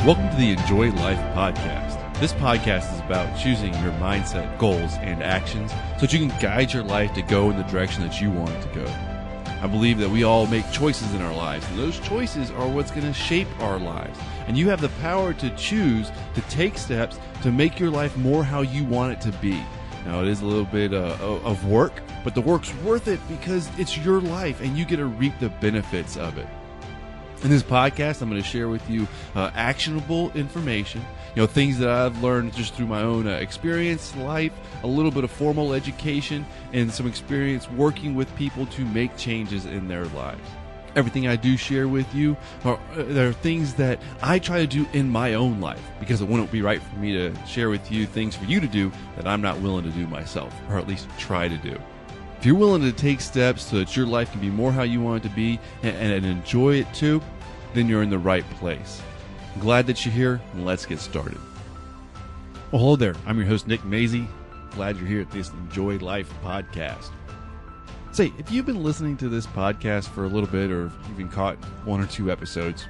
Welcome to the Enjoy Life podcast. This podcast is about choosing your mindset, goals, and actions so that you can guide your life to go in the direction that you want it to go. I believe that we all make choices in our lives, and those choices are what's going to shape our lives. And you have the power to choose to take steps to make your life more how you want it to be. Now, it is a little bit of work, but the work's worth it because it's your life and you get to reap the benefits of it. In this podcast, I'm going to share with you actionable information, things that I've learned just through my own experience, life, a little bit of formal education, and some experience working with people to make changes in their lives. Everything I do share with you are things that I try to do in my own life because it wouldn't be right for me to share with you things for you to do that I'm not willing to do myself, or at least try to do. If you're willing to take steps so that your life can be more how you want it to be and enjoy it too, then you're in the right place. I'm glad that you're here, and let's get started. Well, hello there. I'm your host, Nick Mazey. Glad you're here at this Enjoy Life podcast. Say, if you've been listening to this podcast for a little bit, or even caught one or two episodes,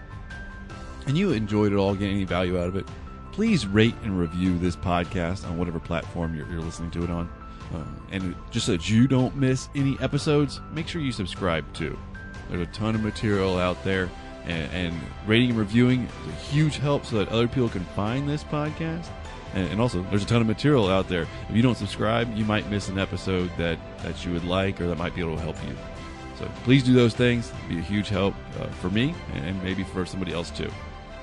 and you enjoyed it all, getting any value out of it, please rate and review this podcast on whatever platform you're listening to it on. And just so that you don't miss any episodes, make sure you subscribe too. There's a ton of material out there, and rating and reviewing is a huge help so that other people can find this podcast. And also, there's a ton of material out there. If you don't subscribe, you might miss an episode that you would like, or that might be able to help you. So please do those things. It'd be a huge help for me, and maybe for somebody else too.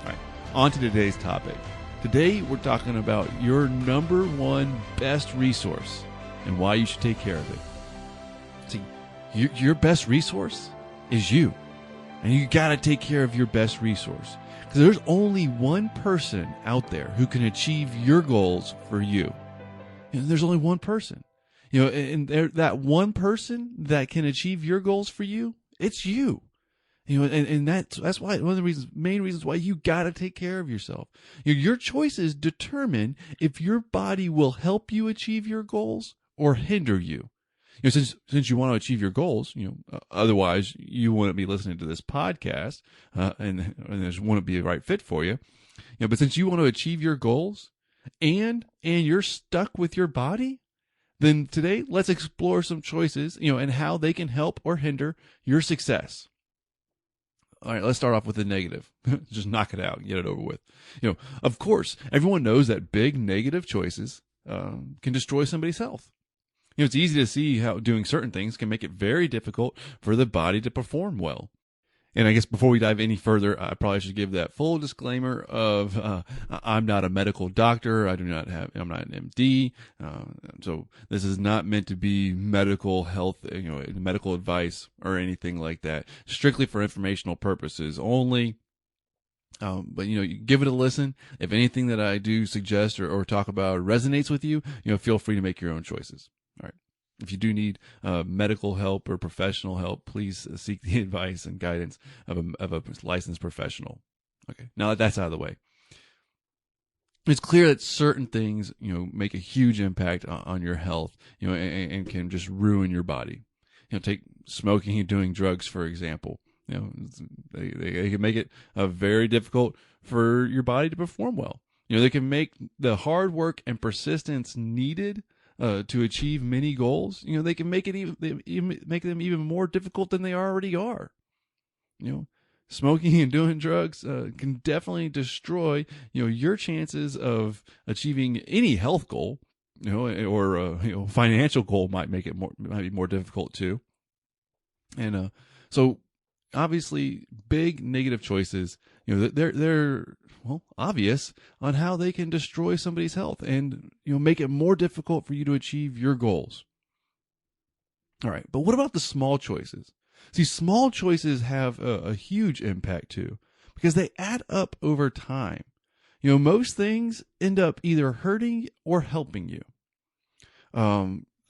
All right, on to today's topic. Today, we're talking about your number one best resource and why you should take care of it. See, your best resource is you. And you got to take care of your best resource. Because there's only one person out there who can achieve your goals for you. There's only one person. And that one person that can achieve your goals for you, it's you. And that's why one of the main reasons why you got to take care of yourself. Your choices determine if your body will help you achieve your goals or hinder you. Since you want to achieve your goals, otherwise you wouldn't be listening to this podcast, and this wouldn't be the right fit for you. But since you want to achieve your goals, and you're stuck with your body, then today let's explore some choices, and how they can help or hinder your success. All right, let's start off with the negative. Just knock it out and get it over with. Of course, everyone knows that big negative choices can destroy somebody's health. It's easy to see how doing certain things can make it very difficult for the body to perform well. And I guess before we dive any further, I probably should give that full disclaimer of I'm not a medical doctor. I'm not an MD. So this is not meant to be medical health, medical advice or anything like that. Strictly for informational purposes only. But you give it a listen. If anything that I do suggest or talk about resonates with you, feel free to make your own choices. All right. If you do need medical help or professional help, please seek the advice and guidance of a licensed professional. Okay. Now that that's out of the way, it's clear that certain things, make a huge impact on your health, and can just ruin your body. Take smoking and doing drugs, for example. They can make it very difficult for your body to perform well. They can make the hard work and persistence needed to achieve many goals. They can make it make them even more difficult than they already are. Smoking and doing drugs can definitely destroy your chances of achieving any health goal. Or financial goal might be more difficult too. And so obviously, big negative choices, they're obvious on how they can destroy somebody's health and make it more difficult for you to achieve your goals. All right, but what about the small choices? See, small choices have a huge impact too, because they add up over time. Most things end up either hurting or helping you.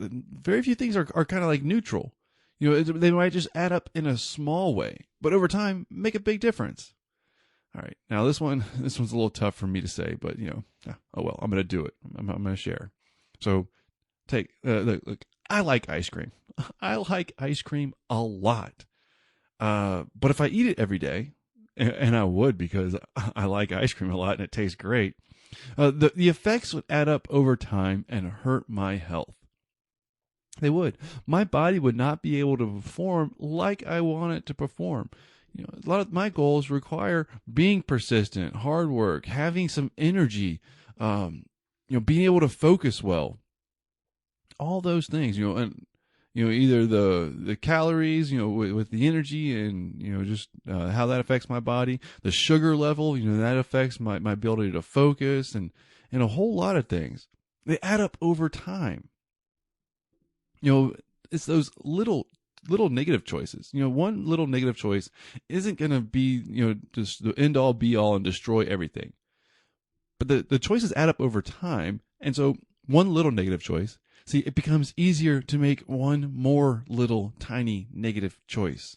Very few things are kind of like neutral. They might just add up in a small way, but over time make a big difference. All right. Now this one's a little tough for me to say, but oh well, I'm going to do it. I'm going to share. So look, I like ice cream. I like ice cream a lot. But if I eat it every day, and I would, because I like ice cream a lot and it tastes great. The effects would add up over time and hurt my health. They would. My body would not be able to perform like I want it to perform. A lot of my goals require being persistent, hard work, having some energy, being able to focus well. All those things, and either the calories, with the energy, and just how that affects my body, the sugar level, that affects my ability to focus, and a whole lot of things. They add up over time. It's those little negative choices. One little negative choice isn't going to be, just the end all be all and destroy everything. But the choices add up over time. And so one little negative choice, see, it becomes easier to make one more little tiny negative choice.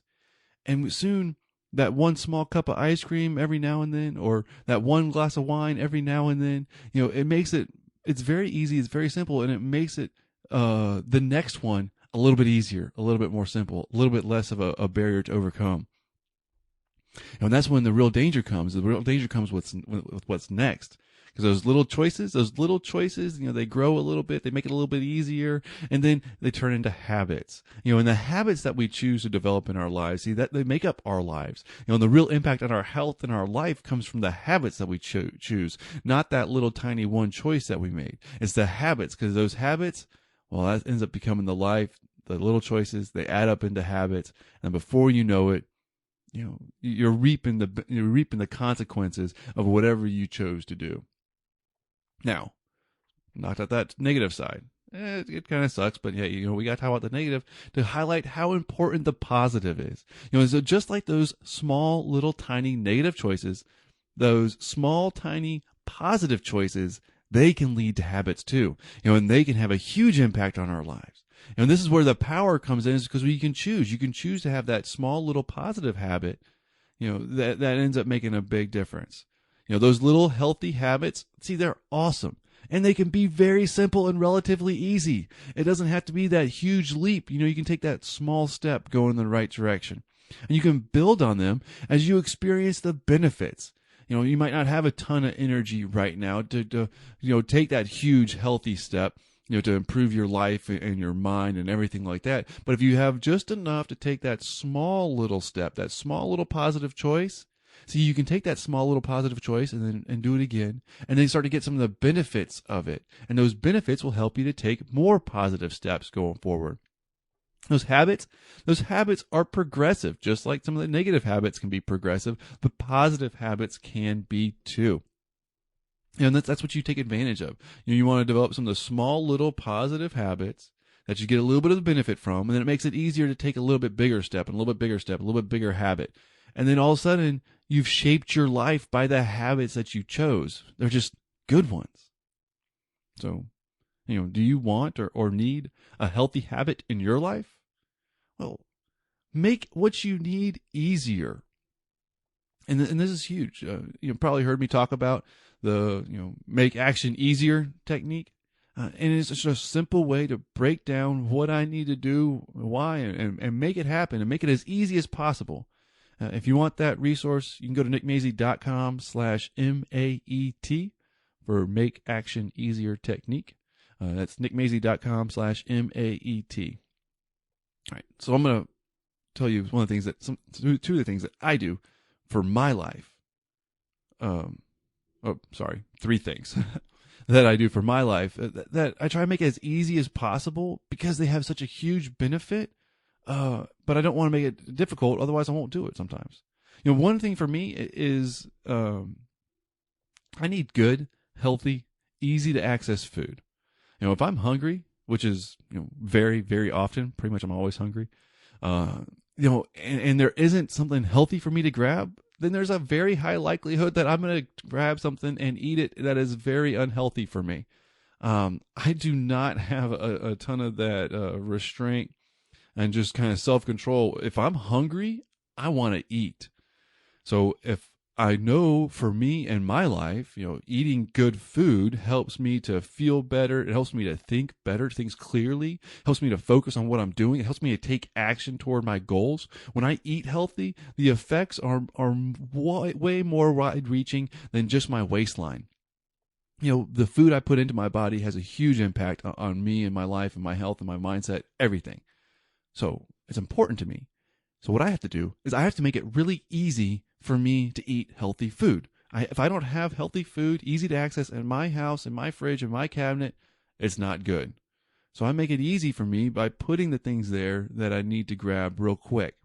And soon that one small cup of ice cream every now and then, or that one glass of wine every now and then, it makes it's very easy. It's very simple. And it makes it, the next one a little bit easier, a little bit more simple, a little bit less of a barrier to overcome. And that's when the real danger comes. The real danger comes with what's next. Because those little choices, they grow a little bit, they make it a little bit easier, and then they turn into habits. And the habits that we choose to develop in our lives, see, that they make up our lives. And the real impact on our health and our life comes from the habits that we choose, not that little tiny one choice that we made. It's the habits, because those habits, well, that ends up becoming the life. The little choices, they add up into habits, and before you know it, you're reaping the consequences of whatever you chose to do. Now, not at that negative side. It kind of sucks, but yeah, we got to talk about the negative to highlight how important the positive is. So just like those small, little, tiny negative choices, those small, tiny, positive choices, they can lead to habits too. And they can have a huge impact on our lives. And this is where the power comes in, is because you can choose. You can choose to have that small, little, positive habit, that ends up making a big difference. Those little healthy habits, see, they're awesome. And they can be very simple and relatively easy. It doesn't have to be that huge leap. You can take that small step going in the right direction. And you can build on them as you experience the benefits. You might not have a ton of energy right now to take that huge healthy step, to improve your life and your mind and everything like that. But if you have just enough to take that small little step, that small little positive choice, see, you can take that small little positive choice and do it again, and then you start to get some of the benefits of it. And those benefits will help you to take more positive steps going forward. Those habits are progressive, just like some of the negative habits can be progressive. The positive habits can be too. And that's what you take advantage of. You want to develop some of the small little positive habits that you get a little bit of the benefit from, and then it makes it easier to take a little bit bigger step, and a little bit bigger step, a little bit bigger habit. And then all of a sudden, you've shaped your life by the habits that you chose. They're just good ones. So, do you want or need a healthy habit in your life? Well, make what you need easier. And this is huge. You probably heard me talk about the make action easier technique. And it's just a simple way to break down what I need to do, why, and make it happen, and make it as easy as possible. If you want that resource, you can go to nickmazy.com/MAET for Make Action Easier Technique. That's nickmazy.com/MAET. All right, so I'm going to tell you two of the things that I do for my life. Three things that I do for my life that I try to make it as easy as possible, because they have such a huge benefit. But I don't want to make it difficult, otherwise I won't do it sometimes. One thing for me is I need good, healthy, easy to access food. If I'm hungry, which is very, very often, pretty much I'm always hungry, and there isn't something healthy for me to grab, then there's a very high likelihood that I'm going to grab something and eat it that is very unhealthy for me. I do not have a ton of that restraint and just kind of self-control. If I'm hungry, I want to eat. So if I know for me and my life, eating good food helps me to feel better. It helps me to think better, things clearly, helps me to focus on what I'm doing. It helps me to take action toward my goals. When I eat healthy, the effects are way more wide reaching than just my waistline. The food I put into my body has a huge impact on me and my life and my health and my mindset, everything. So it's important to me. So what I have to do is I have to make it really easy for me to eat healthy food. If I don't have healthy food, easy to access in my house, in my fridge, in my cabinet, it's not good. So I make it easy for me by putting the things there that I need to grab real quick.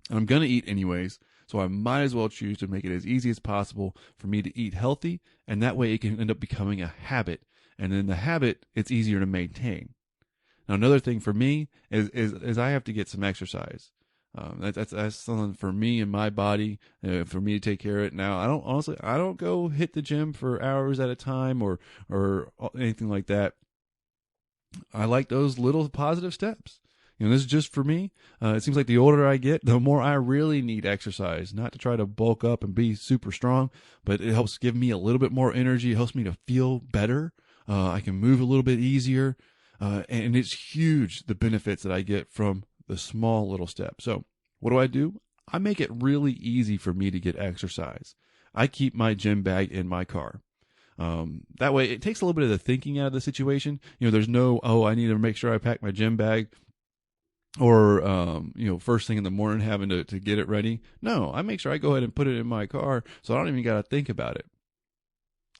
And I'm going to eat anyways, so I might as well choose to make it as easy as possible for me to eat healthy, and that way it can end up becoming a habit. And then the habit, it's easier to maintain. Now, another thing for me is I have to get some exercise. That's something for me and my body, for me to take care of it. Now, I don't go hit the gym for hours at a time or anything like that. I like those little positive steps. This is just for me. It seems like the older I get, the more I really need exercise, not to try to bulk up and be super strong, but it helps give me a little bit more energy. It helps me to feel better. I can move a little bit easier. And it's huge, the benefits that I get from the small little steps. So what do? I make it really easy for me to get exercise. I keep my gym bag in my car. That way it takes a little bit of the thinking out of the situation. There's no, I need to make sure I pack my gym bag, or, first thing in the morning having to get it ready. No, I make sure I go ahead and put it in my car, so I don't even got to think about it.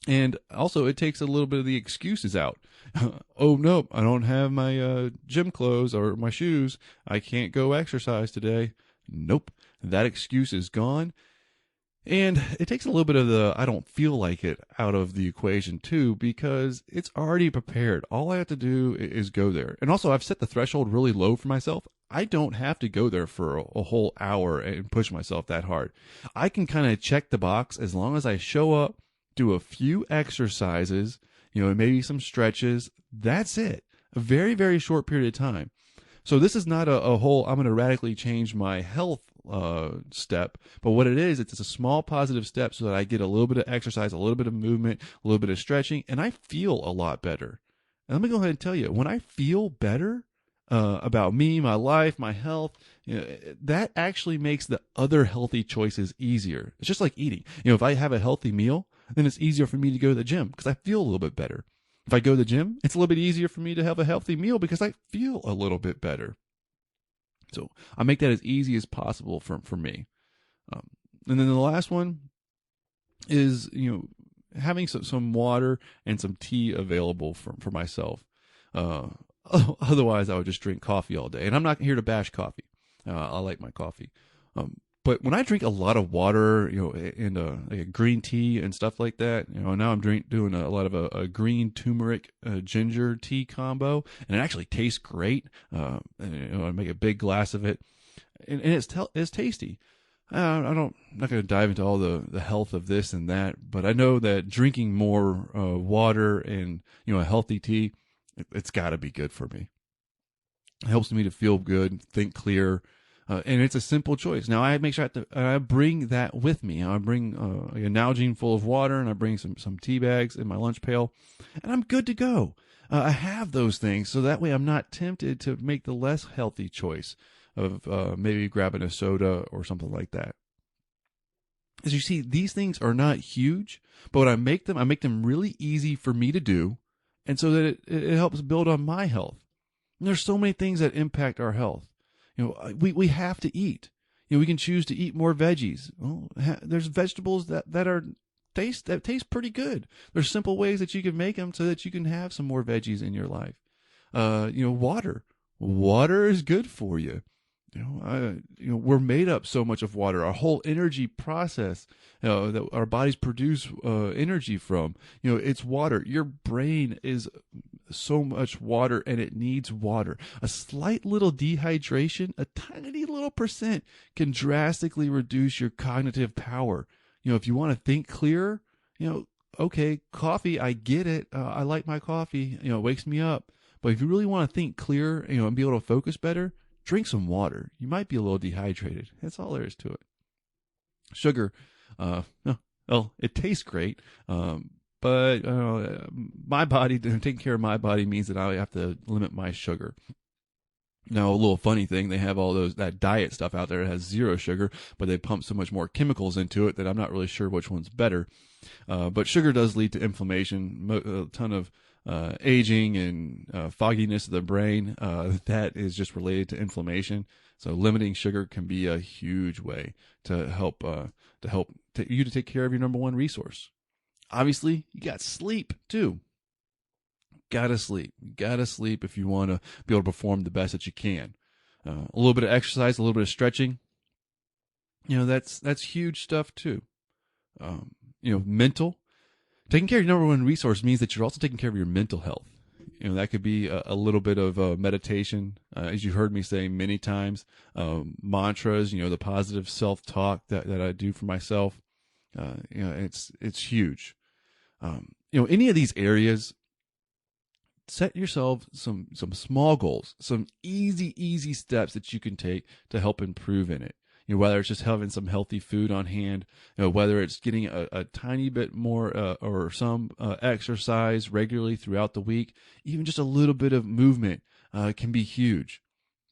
And also, it takes a little bit of the excuses out. Oh, no, I don't have my gym clothes or my shoes. I can't go exercise today. Nope, that excuse is gone. And it takes a little bit of the I don't feel like it out of the equation too, because it's already prepared. All I have to do is go there. And also, I've set the threshold really low for myself. I don't have to go there for a whole hour and push myself that hard. I can kind of check the box as long as I show up, do a few exercises, and maybe some stretches. That's it. A very, very short period of time. So this is not a whole, I'm going to radically change my health step, but what it is, it's a small positive step so that I get a little bit of exercise, a little bit of movement, a little bit of stretching, and I feel a lot better. And let me go ahead and tell you, when I feel better about me, my life, my health, that actually makes the other healthy choices easier. It's just like eating. If I have a healthy meal, then it's easier for me to go to the gym because I feel a little bit better. If I go to the gym, it's a little bit easier for me to have a healthy meal because I feel a little bit better. So I make that as easy as possible for me. And then the last one is, having some water and some tea available for myself. Otherwise, I would just drink coffee all day. And I'm not here to bash coffee. I like my coffee. But when I drink a lot of water, and like green tea and stuff like that, now I'm doing a lot of a green turmeric ginger tea combo, and it actually tastes great. I make a big glass of it, and it's tasty. I'm not going to dive into all the health of this and that, but I know that drinking more water and a healthy tea, it's got to be good for me. It helps me to feel good, think clear. And it's a simple choice. Now, I make sure I bring that with me. I bring a Nalgene full of water, and I bring some tea bags in my lunch pail, and I'm good to go. I have those things, so that way I'm not tempted to make the less healthy choice of maybe grabbing a soda or something like that. As you see, these things are not huge, but when I make them really easy for me to do, and so that it helps build on my health. And there's so many things that impact our health. We have to eat. We can choose to eat more veggies. Well, there's vegetables that taste pretty good. There's simple ways that you can make them so that you can have some more veggies in your life. Water. Water is good for you. We're made up so much of water. Our whole energy process that our bodies produce energy from, it's water. Your brain is so much water, and it needs water. A slight little dehydration, a tiny little percent, can drastically reduce your cognitive power. If you want to think clearer, okay, coffee, I get it. I like my coffee. It wakes me up. But if you really want to think clearer, and be able to focus better, drink some water. You might be a little dehydrated. That's all there is to it. Sugar. Well, it tastes great, but my body, taking care of my body means that I have to limit my sugar. Now, a little funny thing, they have all that diet stuff out there that has zero sugar, but they pump so much more chemicals into it that I'm not really sure which one's better. But sugar does lead to inflammation, a ton of aging and fogginess of the brain. That is just related to inflammation. So limiting sugar can be a huge way to help you to take care of your number one resource. Obviously, you got sleep too. Gotta sleep. Gotta sleep if you want to be able to perform the best that you can. A little bit of exercise, a little bit of stretching. That's huge stuff too. Mental. Taking care of your number one resource means that you're also taking care of your mental health. That could be a little bit of meditation, as you've heard me say many times. Mantras, the positive self-talk that I do for myself. It's huge. Any of these areas, set yourself some small goals, some easy steps that you can take to help improve in it. Whether it's just having some healthy food on hand, whether it's getting a tiny bit more or some exercise regularly throughout the week, even just a little bit of movement can be huge.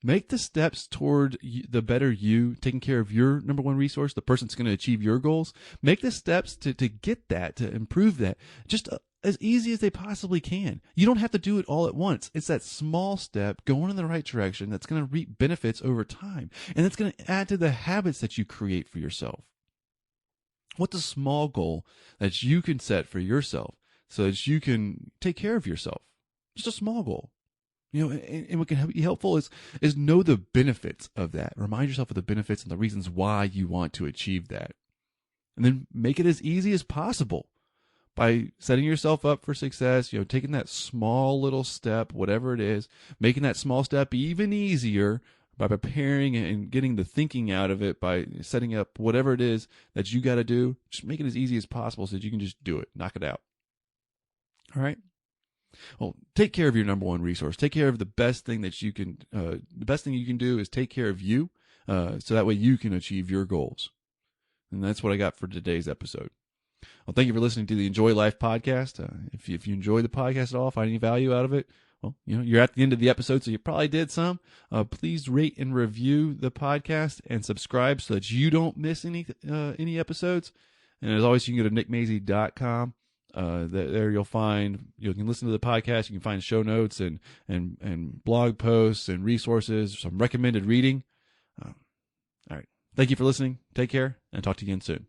Make the steps toward the better you, taking care of your number one resource, the person that's going to achieve your goals. Make the steps to get that, to improve that, just as easy as they possibly can. You don't have to do it all at once. It's that small step going in the right direction that's going to reap benefits over time. And it's going to add to the habits that you create for yourself. What's a small goal that you can set for yourself so that you can take care of yourself? Just a small goal. And what can be helpful is know the benefits of that. Remind yourself of the benefits and the reasons why you want to achieve that. And then make it as easy as possible by setting yourself up for success, taking that small little step, whatever it is, making that small step even easier by preparing and getting the thinking out of it, by setting up whatever it is that you got to do. Just make it as easy as possible so that you can just do it, knock it out. All right? Well, take care of your number one resource. Take care of the best thing that you can. The best thing you can do is take care of you, so that way you can achieve your goals. And that's what I got for today's episode. Well, thank you for listening to the Enjoy Life podcast. If you enjoy the podcast at all, find any value out of it, well, you're at the end of the episode, so you probably did some. Please rate and review the podcast and subscribe so that you don't miss any episodes. And as always, you can go to nickmazy.com. There you can listen to the podcast. You can find show notes and blog posts and resources, some recommended reading. All right. Thank you for listening. Take care, and talk to you again soon.